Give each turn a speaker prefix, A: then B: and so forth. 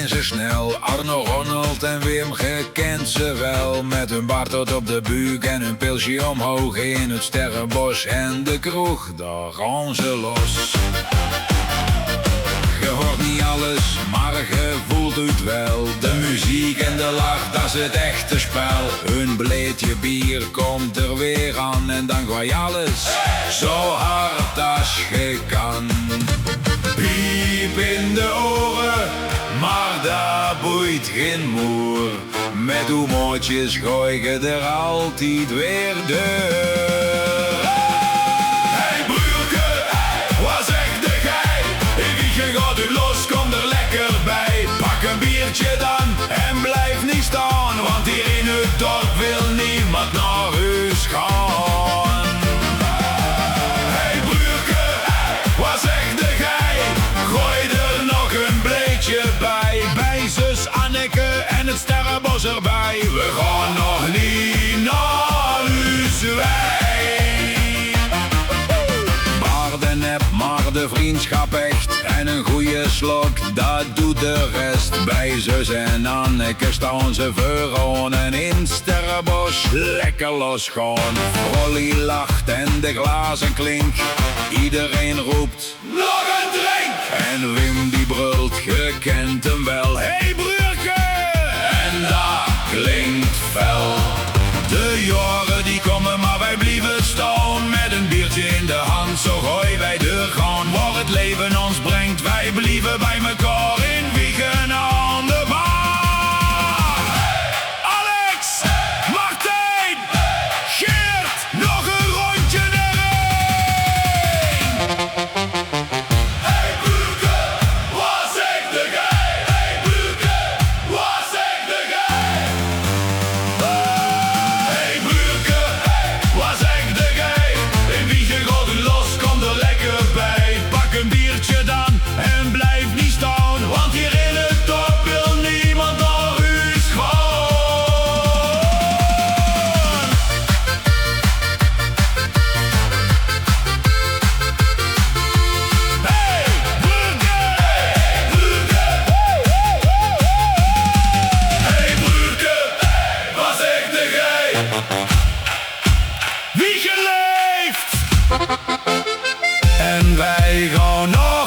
A: zijn ze snel. Arno, Ronald en Wim, je kent ze wel. Met hun baard tot op de buik en hun pilsje omhoog. In het Sterrenbos en de kroeg, daar gaan ze los. Je hoort niet alles, maar je voelt het wel. De muziek en de lach, dat is het echte spel. Hun bleetje bier komt er weer aan. En dan gooi je alles zo hard als je kan. Piep in de oren, maar dat boeit geen moer. Met humortjes gooi je er altijd weer deur. Hey broerke, wat zegt de gij? Je gaat u los, kom er lekker bij. Pak een biertje dan en blijf niet staan. Want hier in het dorp wil niemand naar huis gaan. Hey broerke, wat zegt de gij? Gooi er nog een bleetje bij. Bij zus Anneke en het Sterrenbos erbij. We gaan nog niet naar huis wij. Baard en nep, maar de vriendschap echt. En een goeie slok, dat doet de rest. Bij zus en Anneke staan ze voor en in Sterrenbos lekker los gaan. Rolly lacht en de glazen klink. Iedereen roept nog een drink. En Wim die brult, je kent hem wel. Hey broerke! En dat klinkt fel. De jaren die komen, maar wij blijven staan. Met een biertje in de hand, zo gooien wij de gaan. Waar het leven ons brengt, wij blijven bij elkaar in Wiegen aan de baan. Alex, Martijn, Geert, nog een rondje erheen. Hey broerke, wat zegt de gij? Hey broerke, wat zegt de gij? Hey broerke, wat zegt de gij? In Wiegen gaat u los, kom er lekker bij. Pak een biertje dan en blijf niet staan. Want hier in het dorp wil niemand naar huis gaan. Hey broerke, hey broerke. Hey broerke, wat zegt de gij? Wie geleefd? En wij gaan naar